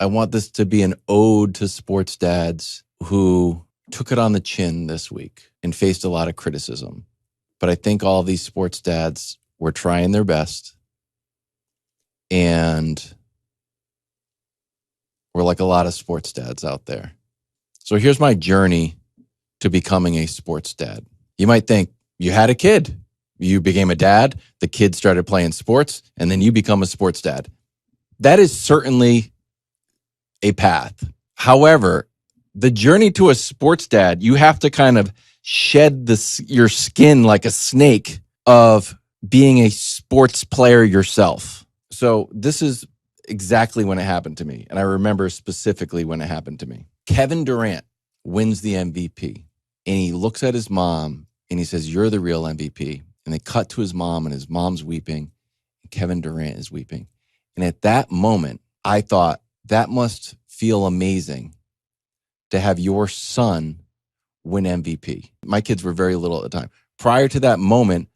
I want this to be an ode to sports dads who took it on the chin this week and faced a lot of criticism. But I think all these sports dads were trying their best, and we're like a lot of sports dads out there. So here's my journey to becoming a sports dad. You might think you had a kid, you became a dad, the kid started playing sports, and then you become a sports dad. That is certainly a path. However, the journey to a sports dad, you have to kind of shed your skin like a snake of being a sports player yourself. So this is exactly when it happened to me. And I remember specifically when it happened to me. Kevin Durant wins the MVP, and he looks at his mom and he says, "You're the real MVP." And they cut to his mom, and his mom's weeping, and Kevin Durant is weeping. And at that moment, I thought, that must feel amazing to have your son win MVP. My kids were very little at the time. Prior to that moment,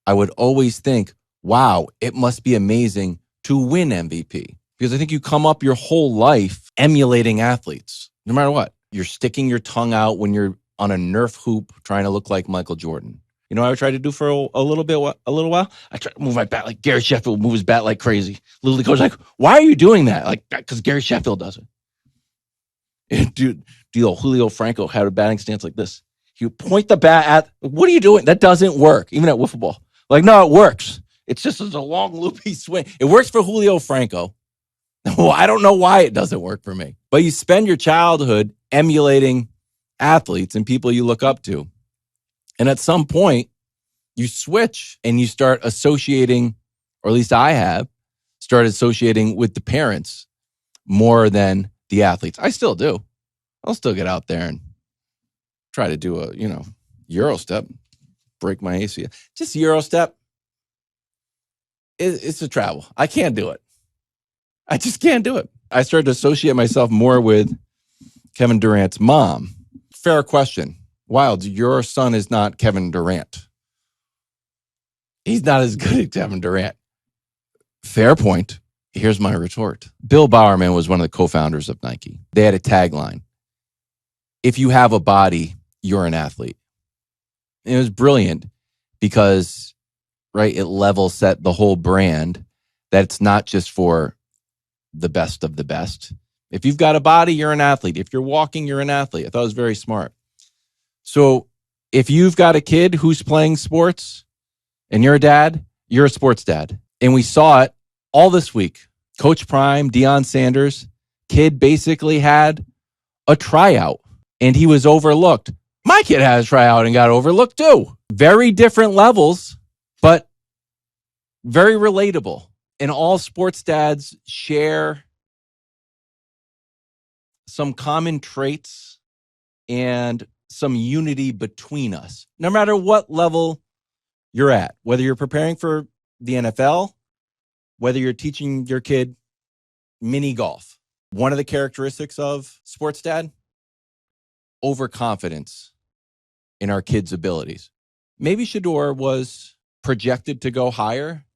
I would always think, wow, it must be amazing to win MVP. Because I think you come up your whole life emulating athletes, no matter what. You're sticking your tongue out when you're on a Nerf hoop trying to look like Michael Jordan. You know what I tried to do for a little while? I tried to move my bat like Gary Sheffield moves his bat like crazy. Little coach like, why are you doing that? Like, because Gary Sheffield does it. And dude, Julio Franco had a batting stance like this. You point the bat at, what are you doing? That doesn't work, even at wiffle ball. Like, no, it works. It's just a long loopy swing. It works for Julio Franco. Well, I don't know why it doesn't work for me. But you spend your childhood emulating athletes and people you look up to. And at some point, you switch and you start associating, or at least I have, started associating with the parents more than the athletes. I still do. I'll still get out there and try to do a, Euro step, break my ACL. Just Euro step. It's a travel. I can't do it. I just can't do it. I started to associate myself more with Kevin Durant's mom. Fair question. Wild, your son is not Kevin Durant. He's not as good as Kevin Durant. Fair point. Here's my retort. Bill Bowerman was one of the co-founders of Nike. They had a tagline: if you have a body, you're an athlete. And it was brilliant because, right, it level set the whole brand that it's not just for the best of the best. If you've got a body, you're an athlete. If you're walking, you're an athlete. I thought it was very smart. So if you've got a kid who's playing sports and you're a dad, you're a sports dad. And we saw it all this week. Coach Prime, Deion Sanders, kid basically had a tryout and he was overlooked. My kid had a tryout and got overlooked too. Very different levels, but very relatable. And all sports dads share some common traits and some unity between us, no matter what level you're at, whether you're preparing for the NFL, whether you're teaching your kid mini golf. One of the characteristics of sports dad, overconfidence in our kids' abilities. Maybe Shedeur was projected to go higher.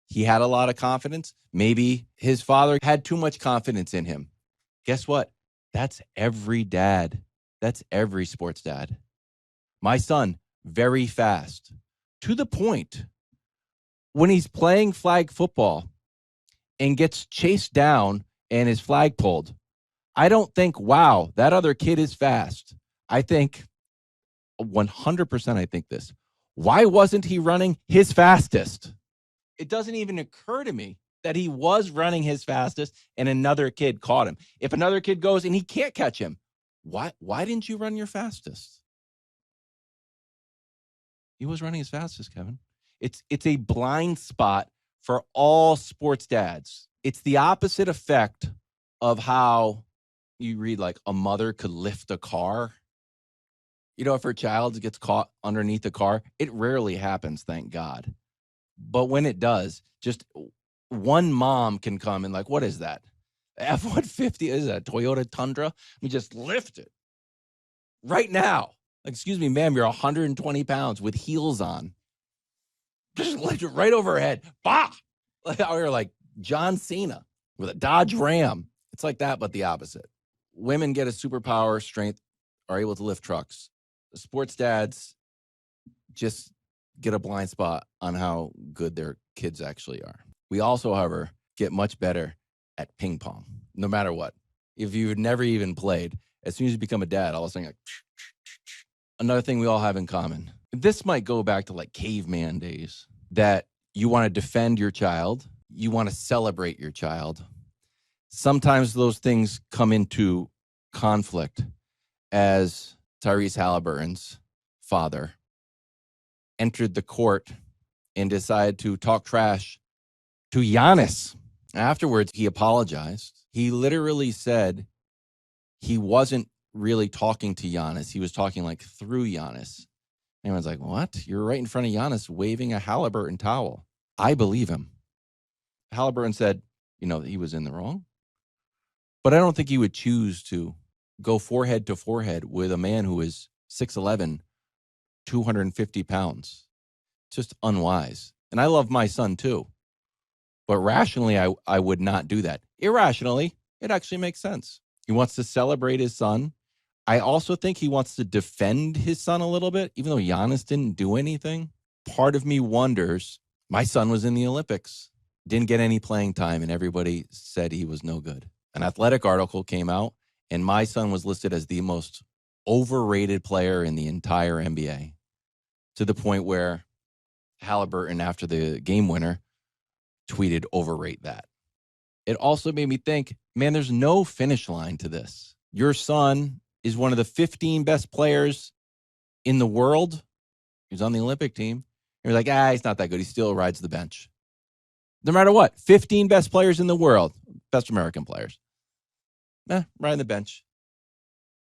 He had a lot of confidence. Maybe his father had too much confidence in him. Guess what? That's every dad. That's every sports dad. My son, very fast. To the point, when he's playing flag football and gets chased down and his flag pulled, I don't think, wow, that other kid is fast. I think 100% I think this. Why wasn't he running his fastest? It doesn't even occur to me that he was running his fastest and another kid caught him. If another kid goes and he can't catch him, why didn't you run your fastest? He was running his fastest, Kevin. It's a blind spot for all sports dads. It's the opposite effect of how you read like a mother could lift a car. If her child gets caught underneath a car, it rarely happens, thank God. But when it does, just one mom can come and like, what is that? F-150 is a Toyota Tundra. Let me just lift it right now. Excuse me, ma'am, you're 120 pounds with heels on. Just lift it right over her head. Bah! You're like John Cena with a Dodge Ram. It's like that, but the opposite. Women get a superpower, strength, are able to lift trucks. Sports dads just get a blind spot on how good their kids actually are. We also, however, get much better at ping pong, no matter what. If you've never even played, as soon as you become a dad, all of a sudden, like, another thing we all have in common. This might go back to like caveman days, that you want to defend your child, you want to celebrate your child. Sometimes those things come into conflict, as Tyrese Haliburton's father entered the court and decided to talk trash to Giannis. Afterwards, he apologized. He literally said he wasn't really talking to Giannis. He was talking like through Giannis. Everyone's like, what? You're right in front of Giannis waving a Haliburton towel. I believe him. Haliburton said, he was in the wrong. But I don't think he would choose to go forehead to forehead with a man who is 6'11", 250 pounds. Just unwise. And I love my son too. But rationally, I would not do that. Irrationally, it actually makes sense. He wants to celebrate his son. I also think he wants to defend his son a little bit, even though Giannis didn't do anything. Part of me wonders, my son was in the Olympics, didn't get any playing time, and everybody said he was no good. An Athletic article came out, and my son was listed as the most overrated player in the entire NBA, to the point where Haliburton, after the game winner, tweeted, overrate that. It also made me think, man, there's no finish line to this. Your son is one of the 15 best players in the world. He's on the Olympic team. And you're like, he's not that good. He still rides the bench. No matter what, 15 best players in the world, best American players. Riding the bench.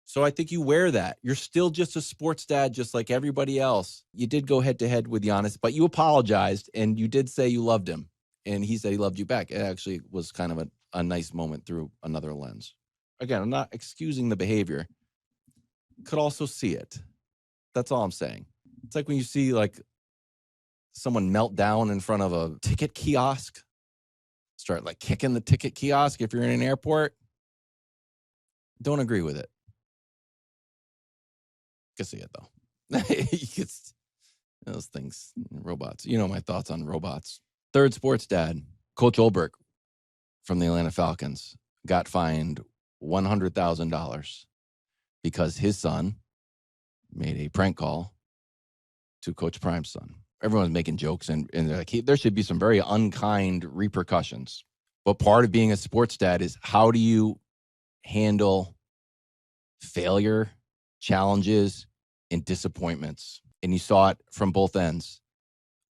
So I think you wear that. You're still just a sports dad, just like everybody else. You did go head to head with Giannis, but you apologized and you did say you loved him. And he said he loved you back. It actually was kind of a nice moment through another lens. Again, I'm not excusing the behavior. Could also see it. That's all I'm saying. It's like when you see like someone melt down in front of a ticket kiosk, start like kicking the ticket kiosk if you're in an airport. Don't agree with it. Can see it though. Those things, robots. You know my thoughts on robots. Third sports dad, Coach Ulbrich from the Atlanta Falcons, got fined $100,000 because his son made a prank call to Coach Prime's son. Everyone's making jokes, and they're like, there should be some very unkind repercussions. But part of being a sports dad is, how do you handle failure, challenges, and disappointments? And you saw it from both ends.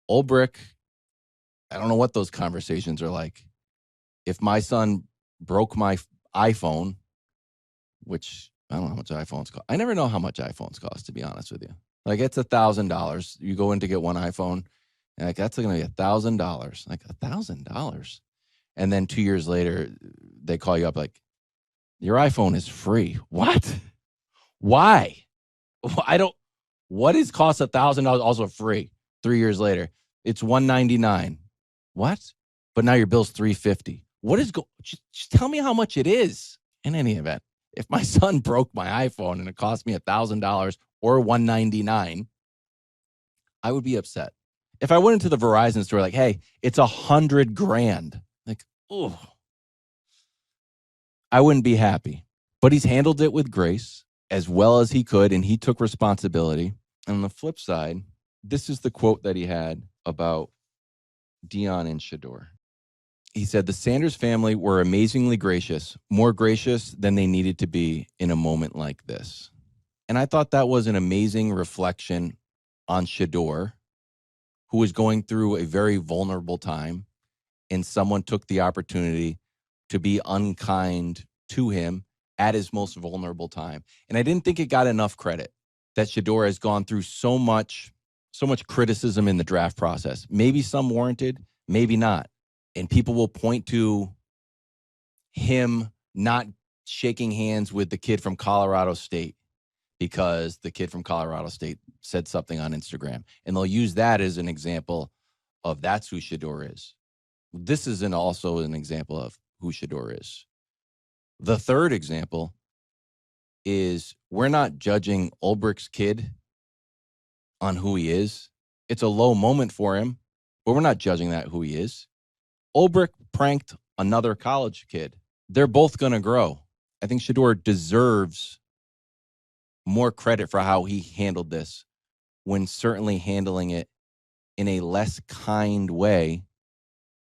Ulbrich, I don't know what those conversations are like. If my son broke my iPhone, which I don't know how much iPhones cost. I never know how much iPhones cost, to be honest with you. Like, it's $1,000. You go in to get one iPhone, and like, that's going to be $1,000. Like, $1,000. And then 2 years later, they call you up like, your iPhone is free. What? Why? What is cost $1,000 also free 3 years later? It's $199. What? But now your bill's $350. What is just tell me how much it is. In any event, if my son broke my iPhone and it cost me $1,000 or $199, I would be upset. If I went into the Verizon store like, hey, it's $100,000, like, oh, I wouldn't be happy. But he's handled it with grace as well as he could, and he took responsibility. And on the flip side, this is the quote that he had about Deion and Shedeur. He said, the Sanders family were amazingly gracious, more gracious than they needed to be in a moment like this. And I thought that was an amazing reflection on Shedeur, who was going through a very vulnerable time, and someone took the opportunity to be unkind to him at his most vulnerable time. And I didn't think it got enough credit that Shedeur has gone through so much criticism in the draft process. Maybe some warranted, maybe not. And people will point to him not shaking hands with the kid from Colorado State because the kid from Colorado State said something on Instagram. And they'll use that as an example of that's who Shedeur is. This is also an example of who Shedeur is. The third example is we're not judging Ulbrich's kid on who he is. It's a low moment for him, but we're not judging that who he is. Ulbrich pranked another college kid. They're both going to grow. I think Shedeur deserves more credit for how he handled this, when certainly handling it in a less kind way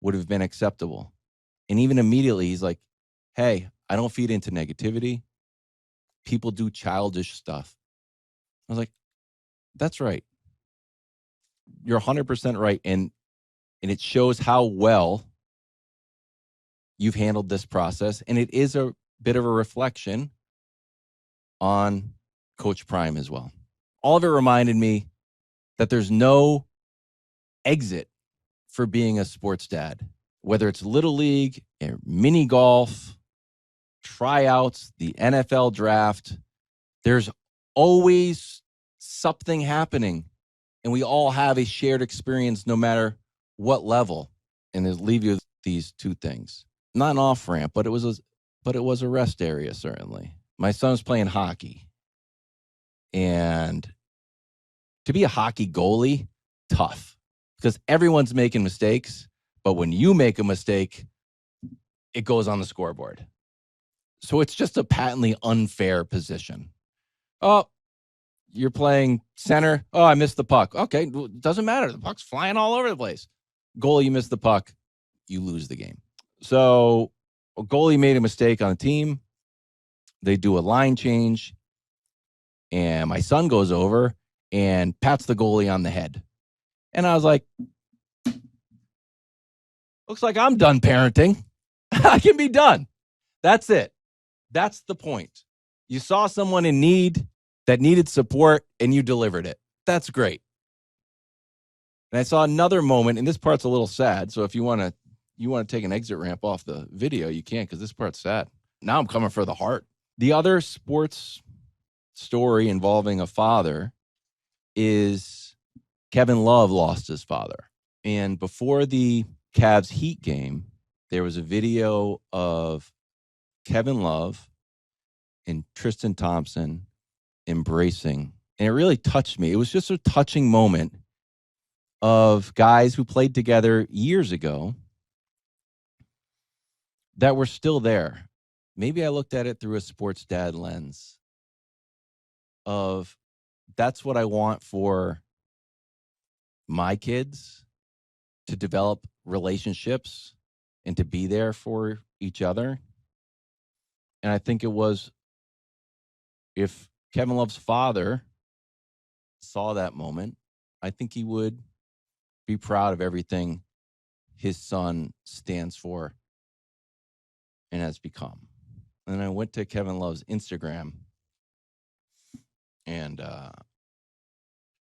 would have been acceptable. And even immediately, he's like, hey, I don't feed into negativity. People do childish stuff. I was like, that's right. You're 100% right. And it shows how well you've handled this process. And it is a bit of a reflection on Coach Prime as well. All of it reminded me that there's no exit for being a sports dad, whether it's Little League, or mini golf, tryouts, the NFL draft. There's always something happening, and we all have a shared experience no matter what level. And they leave you with these two things. Not an off-ramp, but it was a rest area, certainly. My son's playing hockey, and to be a hockey goalie, tough, because everyone's making mistakes, but when you make a mistake, it goes on the scoreboard. So it's just a patently unfair position. Oh, you're playing center. Oh, I missed the puck. Okay, doesn't matter. The puck's flying all over the place. Goalie, you missed the puck. You lose the game. So a goalie made a mistake on a team. They do a line change, and my son goes over and pats the goalie on the head. And I was like, looks like I'm done parenting. I can be done. That's it. That's the point. You saw someone in need that needed support, and you delivered it. That's great. And I saw another moment, and this part's a little sad. So if you want to take an exit ramp off the video, you can, because this part's sad. Now I'm coming for the heart. The other sports story involving a father is Kevin Love lost his father. And before the Cavs Heat game, there was a video of Kevin Love and Tristan Thompson embracing. And it really touched me. It was just a touching moment of guys who played together years ago that were still there. Maybe I looked at it through a sports dad lens of that's what I want for my kids, to develop relationships and to be there for each other. And I think it was, if Kevin Love's father saw that moment, I think he would be proud of everything his son stands for and has become. And I went to Kevin Love's Instagram, and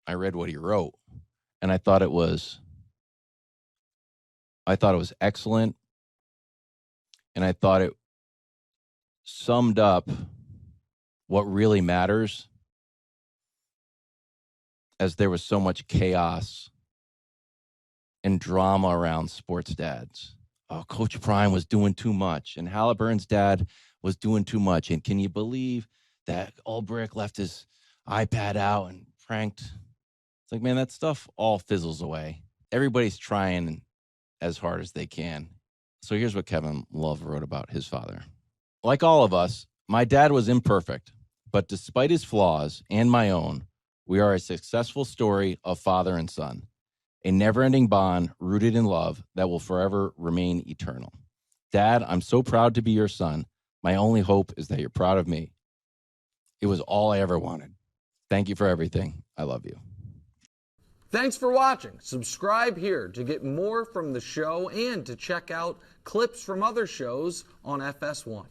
I read what he wrote, and I thought it was excellent, and I thought it summed up what really matters, as there was so much chaos and drama around sports dads. Oh, Coach Prime was doing too much, and Haliburton's dad was doing too much. And can you believe that Ulbrich left his iPad out and pranked? It's like, man, that stuff all fizzles away. Everybody's trying as hard as they can. So here's what Kevin Love wrote about his father. Like all of us, my dad was imperfect, but despite his flaws and my own, we are a successful story of father and son, a never-ending bond rooted in love that will forever remain eternal. Dad, I'm so proud to be your son. My only hope is that you're proud of me. It was all I ever wanted. Thank you for everything. I love you. Thanks for watching. Subscribe here to get more from the show and to check out clips from other shows on FS1.